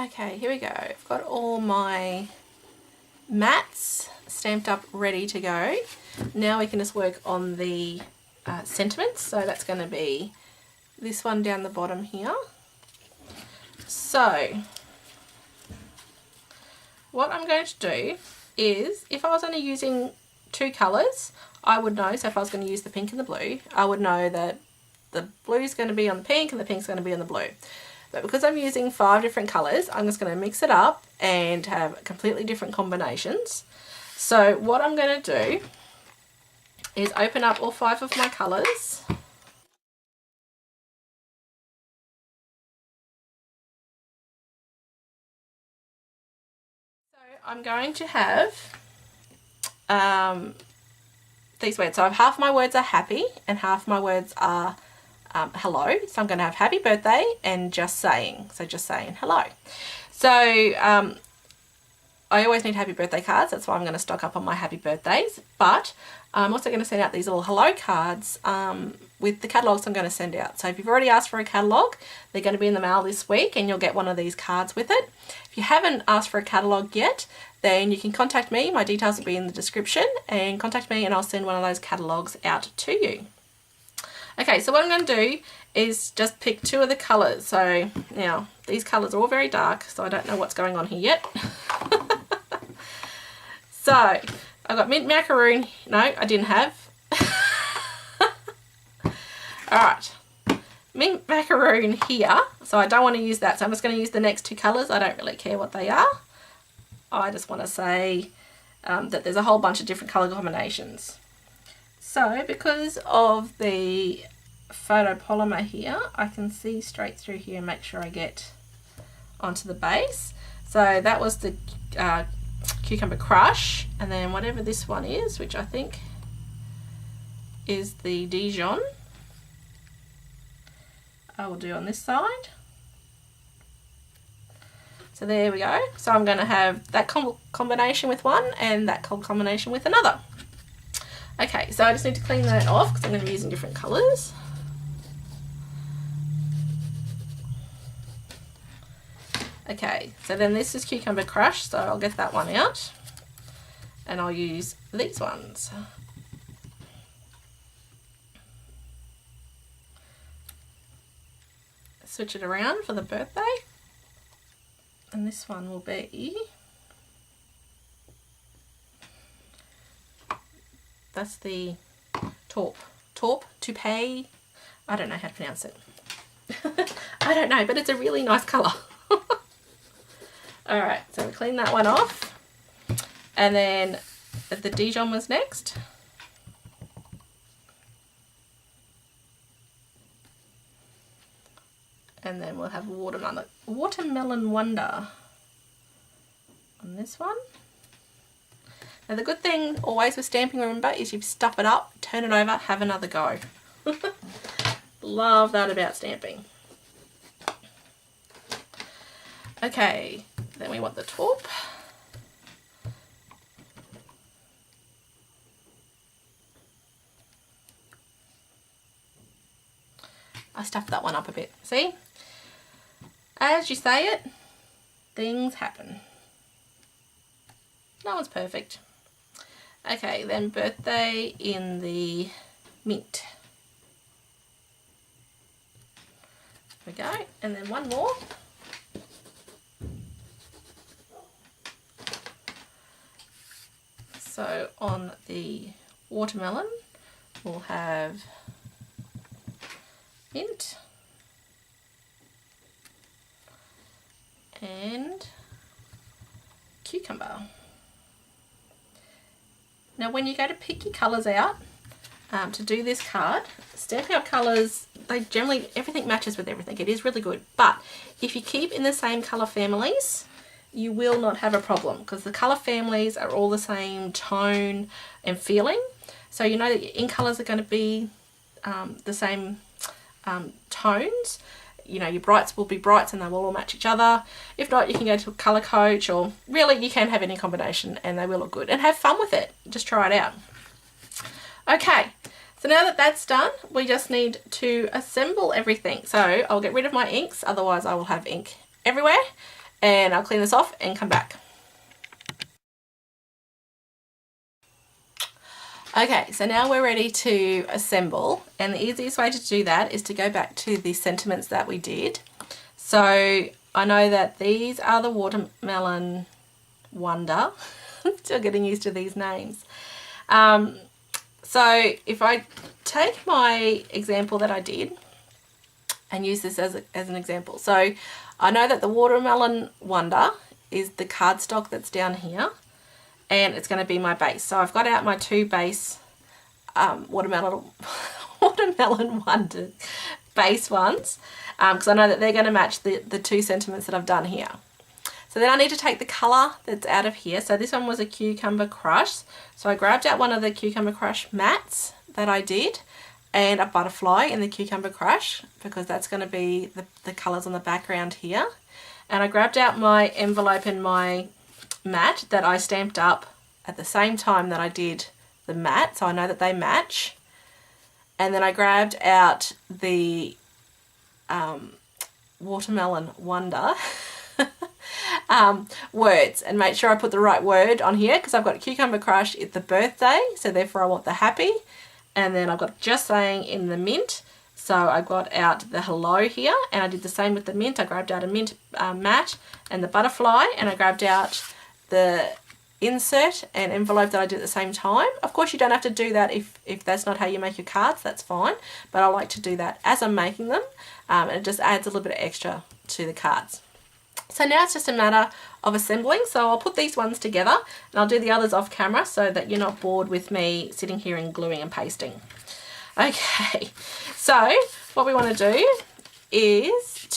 Okay, here we go. I've got all my mats stamped up, ready to go. Now we can just work on the sentiments. So that's going to be this one down the bottom here. So what I'm going to do is, if I was only using 2 colours, I would know, so if I was going to use the pink and the blue, I would know that the blue is going to be on the pink and the pink is going to be on the blue. But because I'm using 5 different colours, I'm just going to mix it up and have completely different combinations. So what I'm going to do is open up all 5 of my colours. So I'm going to have these words. So half my words are happy and half my words are hello. So I'm going to have happy birthday and just saying. So just saying hello. So I always need happy birthday cards. That's why I'm going to stock up on my happy birthdays. But I'm also going to send out these little hello cards with the catalogues I'm going to send out. So if you've already asked for a catalogue, they're going to be in the mail this week and you'll get one of these cards with it. If you haven't asked for a catalogue yet, then you can contact me. My details will be in the description, and contact me and I'll send one of those catalogues out to you. Okay, so what I'm going to do is just pick 2 of the colours. So now these colours are all very dark, so I don't know what's going on here yet. So I've got mint macaroon. No, I didn't have. Alright, mint macaroon here. So I don't want to use that. So I'm just going to use the next 2 colours. I don't really care what they are. I just want to say that there's a whole bunch of different colour combinations. So because of the photopolymer here, I can see straight through here and make sure I get onto the base. So that was the Cucumber Crush, and then whatever this one is, which I think is the Dijon, I will do on this side. So there we go. So I'm going to have that combination with one and that combination with another. Okay, so I just need to clean that off because I'm going to be using different colours. Okay, so then this is Cucumber Crush, so I'll get that one out and I'll use these ones. Switch it around for the birthday, and this one will be, that's the taupe, toupee, I don't know how to pronounce it. I don't know, but it's a really nice colour. Alright, so we clean that one off, and then the Dijon was next. And then we'll have Watermelon Wonder on this one. Now the good thing always with stamping, remember, is you stuff it up, turn it over, have another go. Love that about stamping. Okay, then we want the taupe. I stuffed that one up a bit, see? As you say it, things happen. No one's perfect. Okay, then birthday in the mint. There we go, and then one more. So on the watermelon, we'll have mint and cucumber. Now when you go to pick your colours out to do this card, Stampin' Up colours, they generally, everything matches with everything. It is really good, but if you keep in the same colour families, you will not have a problem because the colour families are all the same tone and feeling. So you know that your ink colours are going to be the same tones. You know, your brights will be brights and they will all match each other. If not, you can go to a colour coach, or really you can have any combination and they will look good. And have fun with it. Just try it out. Okay, so now that that's done, we just need to assemble everything. So I'll get rid of my inks, otherwise I will have ink everywhere. and I'll clean this off and come back. Okay, so now we're ready to assemble, and the easiest way to do that is to go back to the sentiments that we did. So I know that these are the Watermelon Wonder. I'm still getting used to these names. So if I take my example that I did and use this as an example. So I know that the Watermelon Wonder is the cardstock that's down here, and it's going to be my base. So I've got out my two base Watermelon Wonder base ones, because I know that they're going to match the two sentiments that I've done here. So then I need to take the colour that's out of here. So this one was a Cucumber Crush. So I grabbed out one of the Cucumber Crush mats that I did, and a butterfly in the Cucumber Crush, because that's going to be the colours on the background here. And I grabbed out my envelope and my mat that I stamped up at the same time that I did the mat, so I know that they match. And then I grabbed out the Watermelon Wonder words, and make sure I put the right word on here, because I've got Cucumber Crush, it's the birthday, so therefore I want the happy. And then I've got Just Saying in the mint, so I got out the hello here, and I did the same with the mint. I grabbed out a mint mat and the butterfly, and I grabbed out the insert and envelope that I did at the same time. Of course, you don't have to do that if that's not how you make your cards, that's fine, but I like to do that as I'm making them, and it just adds a little bit of extra to the cards. So now it's just a matter of assembling, so I'll put these ones together and I'll do the others off camera so that you're not bored with me sitting here and gluing and pasting. Okay, so what we want to do is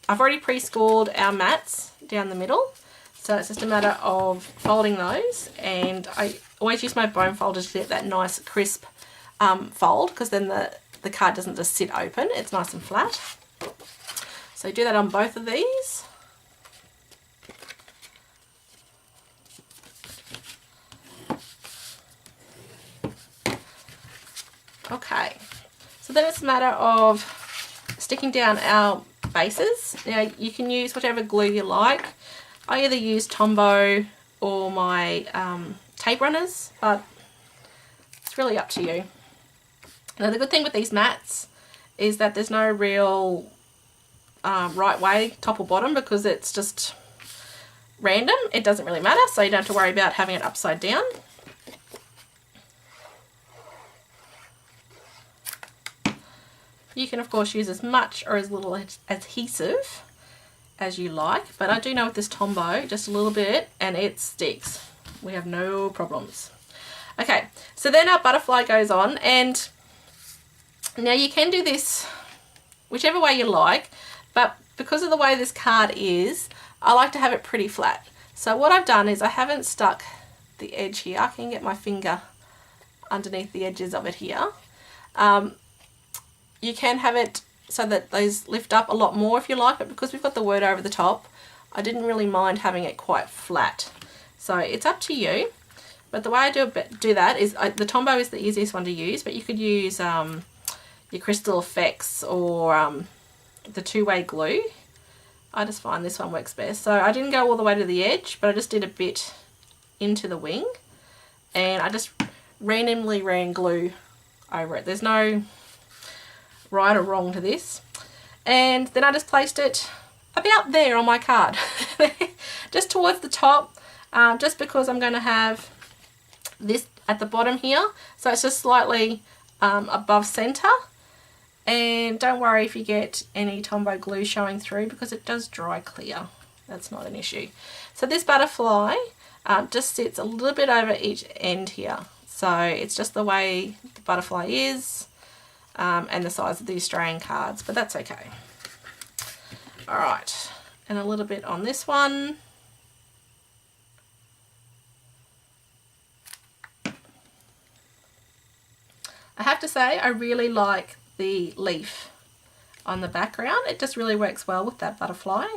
I've already pre-scored our mats down the middle, so it's just a matter of folding those, and I always use my bone folder to get that nice crisp fold, because then the card doesn't just sit open, it's nice and flat. So do that on both of these. Okay, so then it's a matter of sticking down our bases. Now you can use whatever glue you like. I either use Tombow or my tape runners, but it's really up to you. Now the good thing with these mats is that there's no real right way, top or bottom, because it's just random. It doesn't really matter, so you don't have to worry about having it upside down. You can of course use as much or as little adhesive as you like, but I do know with this Tombow, just a little bit and it sticks. We have no problems. Okay, so then our butterfly goes on, and now you can do this whichever way you like, but because of the way this card is, I like to have it pretty flat. So what I've done is I haven't stuck the edge here. I can get my finger underneath the edges of it here. You can have it so that those lift up a lot more if you like, but because we've got the word over the top, I didn't really mind having it quite flat. So it's up to you, but the way I do that is, the Tombow is the easiest one to use, but you could use your Crystal Effects or the two-way glue. I just find this one works best. So I didn't go all the way to the edge, but I just did a bit into the wing, and I just randomly ran glue over it. There's no right or wrong to this. And then I just placed it about there on my card, just towards the top, just because I'm going to have this at the bottom here, so it's just slightly above center. And don't worry if you get any Tombow glue showing through, because it does dry clear. That's not an issue. So this butterfly just sits a little bit over each end here. So it's just the way the butterfly is, and the size of the Australian cards, but that's okay. All right, and a little bit on this one. I have to say, I really like the leaf on the background. It just really works well with that butterfly,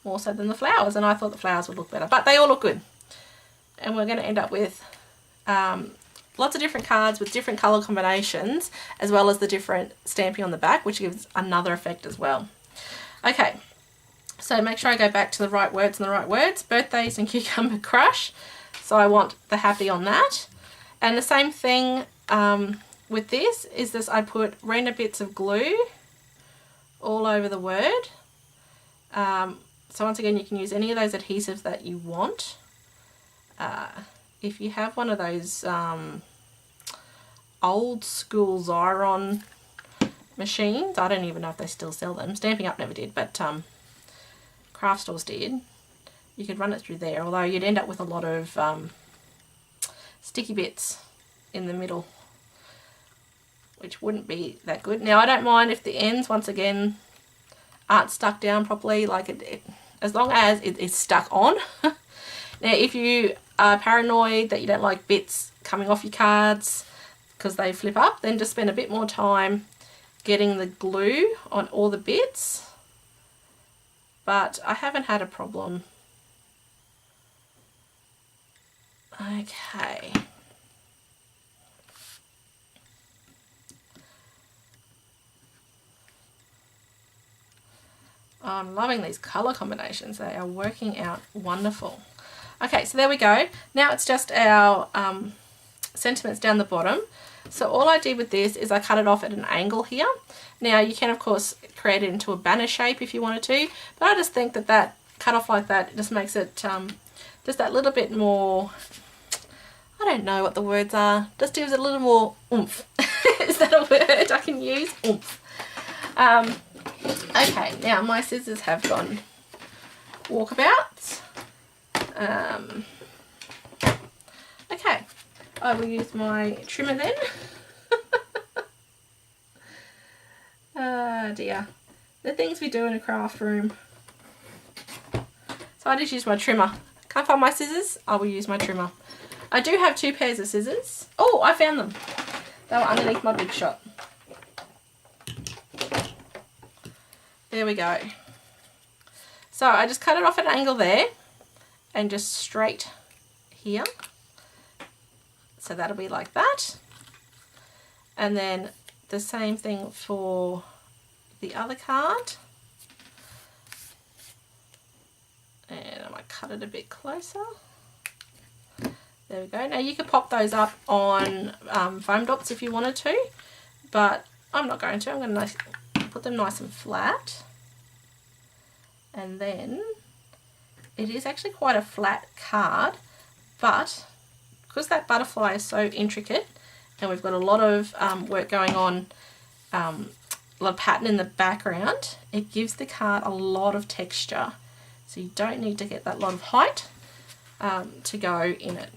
more so than the flowers, and I thought the flowers would look better, but they all look good. And we're going to end up with lots of different cards with different colour combinations, as well as the different stamping on the back, which gives another effect as well. Okay, So make sure I go back to the right words and the right words. Birthdays and Cucumber Crush. So I want the happy on that. And the same thing with this is this, I put random bits of glue all over the word. So once again, you can use any of those adhesives that you want. If you have one of those old school Xyron machines, I don't even know if they still sell them. Stampin' Up never did, but craft stores did. You could run it through there, although you'd end up with a lot of sticky bits in the middle, which wouldn't be that good. Now, I don't mind if the ends, once again, aren't stuck down properly, like as long as it is stuck on. Now, if you are paranoid that you don't like bits coming off your cards because they flip up, then just spend a bit more time getting the glue on all the bits. But I haven't had a problem. Okay. I'm loving these colour combinations. They are working out wonderful. Okay, so there we go. Now it's just our sentiments down the bottom. So all I did with this is I cut it off at an angle here. Now you can of course create it into a banner shape if you wanted to, but I just think that that cut off like that just makes it just that little bit more, I don't know what the words are, just gives it a little more oomph. Is that a word I can use? Oomph. Okay, now my scissors have gone walkabout. Okay, I will use my trimmer then. Oh dear, the things we do in a craft room. So I just use my trimmer. Can't find my scissors, I will use my trimmer. I do have 2 pairs of scissors. Oh, I found them. They were underneath my Big Shot. There we go. So I just cut it off at an angle there and just straight here. So that'll be like that. And then the same thing for the other card. And I might cut it a bit closer. There we go. Now you could pop those up on foam dots if you wanted to, but I'm not going to. I'm going to put them nice and flat. And then it is actually quite a flat card, but because that butterfly is so intricate and we've got a lot of work going on, a lot of pattern in the background, it gives the card a lot of texture. So you don't need to get that lot of height to go in it.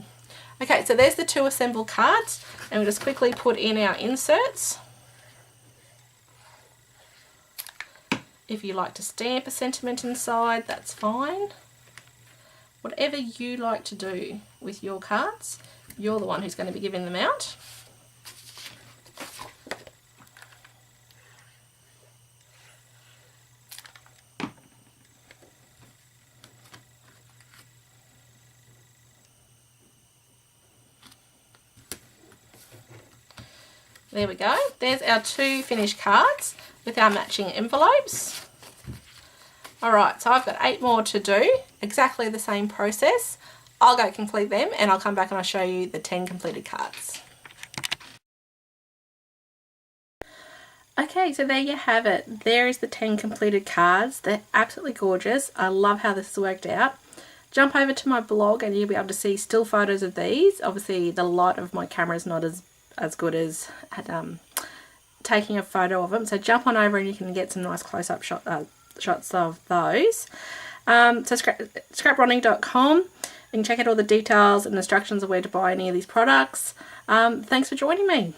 Okay, so there's the 2 assembled cards, and we'll just quickly put in our inserts. If you like to stamp a sentiment inside, that's fine. Whatever you like to do with your cards, you're the one who's going to be giving them out. There we go. There's our 2 finished cards with our matching envelopes. Alright, so I've got 8 more to do, exactly the same process. I'll go complete them and I'll come back and I'll show you the 10 completed cards. Okay, so there you have it. There is the 10 completed cards. They're absolutely gorgeous. I love how this has worked out. Jump over to my blog and you'll be able to see still photos of these. Obviously the light of my camera is not as good as at taking a photo of them, so jump on over and you can get some nice close-up shots of those. So scrapronning.com, you can check out all the details and instructions of where to buy any of these products. Thanks for joining me.